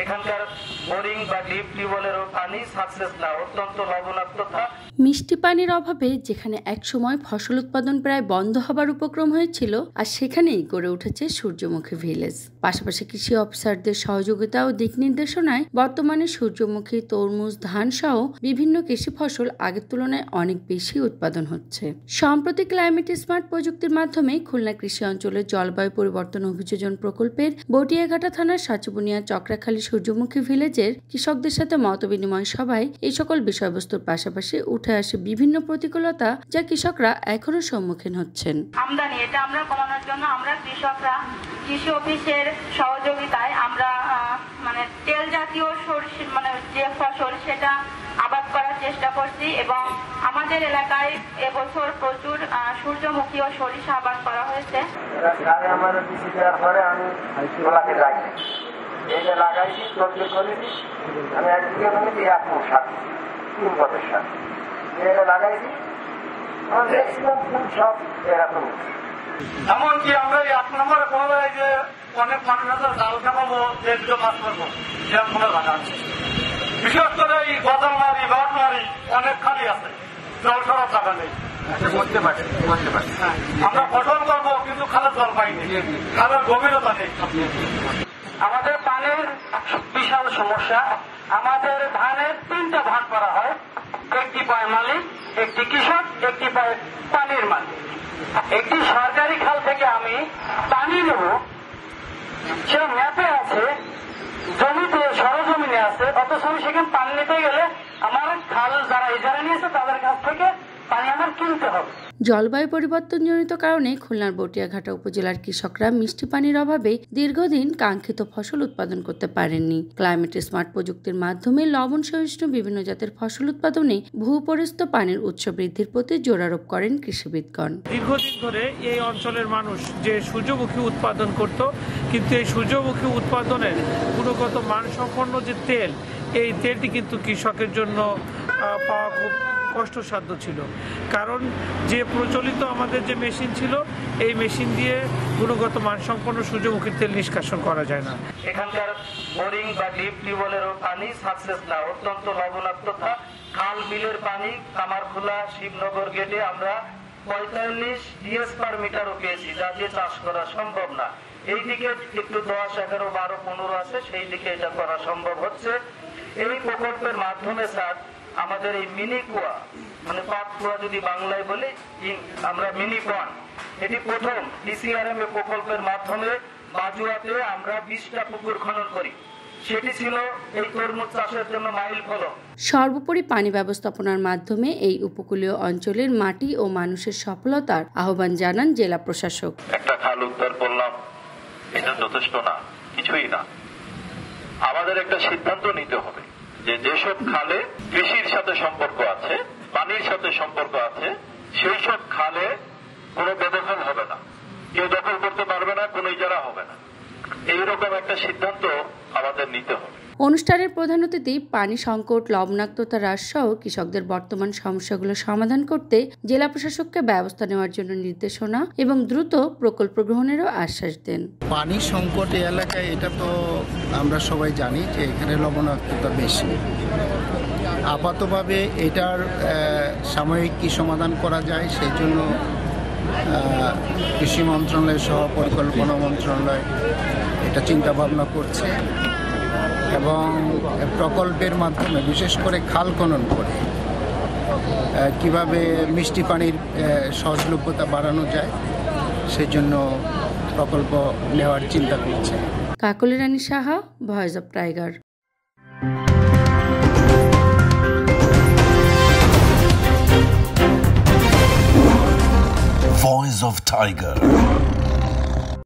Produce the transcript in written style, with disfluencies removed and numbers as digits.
এখানকার বোরিং বা ডিপ টিউবওয়েলেরও পানি সাকসেস না, অত্যন্ত লবণাক্ততা। মিষ্টি পানির অভাবে যেখানে একসময় ফসল উৎপাদন প্রায় বন্ধ হবার উপক্রম হয়েছিল, আর সেখানেই গড়ে উঠেছে সূর্যমুখী ভিলেজ। পাশাপাশি কৃষি অফিসারদের সহযোগিতা ও দিক নির্দেশনায় বর্তমানে সূর্যমুখী, তরমুজ, ধান সহ বিভিন্ন কৃষি ফসল আগের তুলনায় অনেক বেশি উৎপাদন হচ্ছে। সম্প্রতি ক্লাইমেট স্মার্ট প্রযুক্তির মাধ্যমে খুলনা কৃষি অঞ্চলের জলবায়ু পরিবর্তন অভিযোজন প্রকল্পের বটিয়াঘাটা থানার সাচুবুনিয়া চক্রাখালী সূর্যমুখী ভিলেজের কৃষকদের সাথে মতবিনিময় সভায় এই সকল বিষয়বস্তুর পাশাপাশি উঠে আসে বিভিন্ন প্রতিকূলতা যা কৃষকরা এখনো সম্মুখীন হচ্ছেন। আমদানি এটা আমরা কমানোর জন্য আমরা কৃষকরা কৃষি অফিসের সহযোগিতায় আমরা তেল জাতীয় সরষে যে ফসল সেটা আবাদ করার চেষ্টা করছি এবং আমাদের এলাকায় এবছর প্রচুর সূর্যমুখী ও সরিষা আবাদ করা হয়েছে। লাগাইছি 14 করেছি, আমি একদিকে মানে 1 ফুট 3 বছর সাথে এটা লাগাইছি, ম্যাক্সিমাম ফুল সব এরকম। এমনকি আমরা 1 নম্বরে কোনো জায়গায় যে অনেক মানুষ আছে জাল খাবো, যে দুটো মাছ করবো, এরকম কোনো জায়গা আছে। বিশেষ করে এই গজালমারি, বাটমারি অনেক খালি আছে, জল সরার জায়গা নেই। আমরা ফসল করবো কিন্তু খালের জল পাইনি, খালের গভীরতা নেই। আমাদের পানির বিশাল সমস্যা। আমাদের ধানের 3টা ভাগ করা হয়, একটি পায় মালিক, একটি কৃষক, একটি পায় পানির মালিক। একটি সরকারি খাল থেকে আমি পানি নেব, সে ম্যাপে আছে, জমিতে সরজমিনে আছে, অথচ আমি সেখানে পানি নিতে গেলে আমার খাল যারা ইজারা নিয়েছে তাদের কাছ থেকে পানি আমার কিনতে হবে। জলবায়ু পরিবর্তনজনিত কারণে খুলনার বটিয়াঘাটা উপজেলার কৃষকরা মিষ্টি পানির অভাবে দীর্ঘদিন কাঙ্ক্ষিত ফসল উৎপাদন করতে পারেননি। ক্লাইমেট স্মার্ট প্রযুক্তির মাধ্যমে লবণ সহিষ্ণু বিভিন্ন জাতের ফসল উৎপাদনে ভূপরিস্থ পানির উৎস বৃদ্ধির প্রতি জোর আরোপ করেন কৃষিবিদগণ। দীর্ঘদিন ধরে এই অঞ্চলের মানুষ যে সূর্যমুখী উৎপাদন করত, কিন্তু এই সূর্যমুখী উৎপাদনের গুণগত মানসম্পন্ন যে তেল, এই তেলটি কিন্তু কৃষকের জন্য পাওয়া খুব কষ্টসাধ্য ছিল। কারণ যে প্রচলিত আমাদের যে মেশিন ছিল, এই মেশিন দিয়ে গুণগত মানসম্পন্ন সূর্যমুখীর তেল নিষ্কাশন করা যায় না। এখানকার বোরিং বা ডিপ টিউবওয়েলেরও পানি সাকসেস না, অত্যন্ত লবণাক্ততা। খাল বিলের পানি কামারখোলা, শিবনগর গেটে আমরা 45 ডিএস পার মিটারও পেয়েছি, যা দিয়ে চাষ করা সম্ভব না। এই দিকে একটু 10, 11, 12, 15 আছে, সেই দিকে এটা করা সম্ভব হচ্ছে। এই প্রকল্পের মাধ্যমে স্যার আমাদের এই মিনি কুয়া, পাট কুয়া যদি বাংলায় বলি, আমরা মিনি পয়েন্ট, এটি প্রথম ডিসিআরএম প্রকল্পের মাধ্যমে বাজুয়াতে আমরা 20টা পুকুর খনন করি। সেটি ছিল এই তরমুজ চাষের জন্য মাইল ফলক। সর্বোপরি পানি ব্যবস্থাপনার মাধ্যমে এই উপকূলীয় অঞ্চলের মাটি ও মানুষের সফলতার আহ্বান জানান জেলা প্রশাসক। একটা খাল উদ্ধার করলাম, এটা যথেষ্ট না, কিছুই না। আমাদের একটা সিদ্ধান্ত নিতে হবে যে যেসব খালে কৃষির সাথে সম্পর্ক আছে, পানির সাথে সম্পর্ক আছে, সেই সব খালে কোনো বেদখল হবে না, কেউ দখল করতে পারবে না, কোনো ইজারা হবে না। এইরকম একটা সিদ্ধান্ত আমাদের নিতে হবে। অনুষ্ঠানের প্রধান অতিথি পানি সংকট, লবণাক্ততা হ্রাস সহ কৃষকদের বর্তমান সমস্যাগুলো সমাধান করতে জেলা প্রশাসককে ব্যবস্থা নেওয়ার জন্য নির্দেশনা এবং দ্রুত প্রকল্প গ্রহণেরও আশ্বাস দেন। পানি সংকট এলাকায় এটা তো আমরা সবাই জানি যে এখানে লবণাক্ততা বেশি। আপাতভাবে এটার সাময়িক কি সমাধান করা যায় সেই জন্য কৃষি মন্ত্রণালয় সহ পরিকল্পনা মন্ত্রণালয় এটা চিন্তা ভাবনা করছে এবং প্রকল্পের মাধ্যমে বিশেষ করে খাল খনন করে কিভাবে মিষ্টি পানির সহজলভ্যতা বাড়ানো যায় সেই জন্য প্রকল্প নেওয়ার চিন্তা করছে। Kakoli Rani Saha, Voice of Tiger. Voice of Tiger.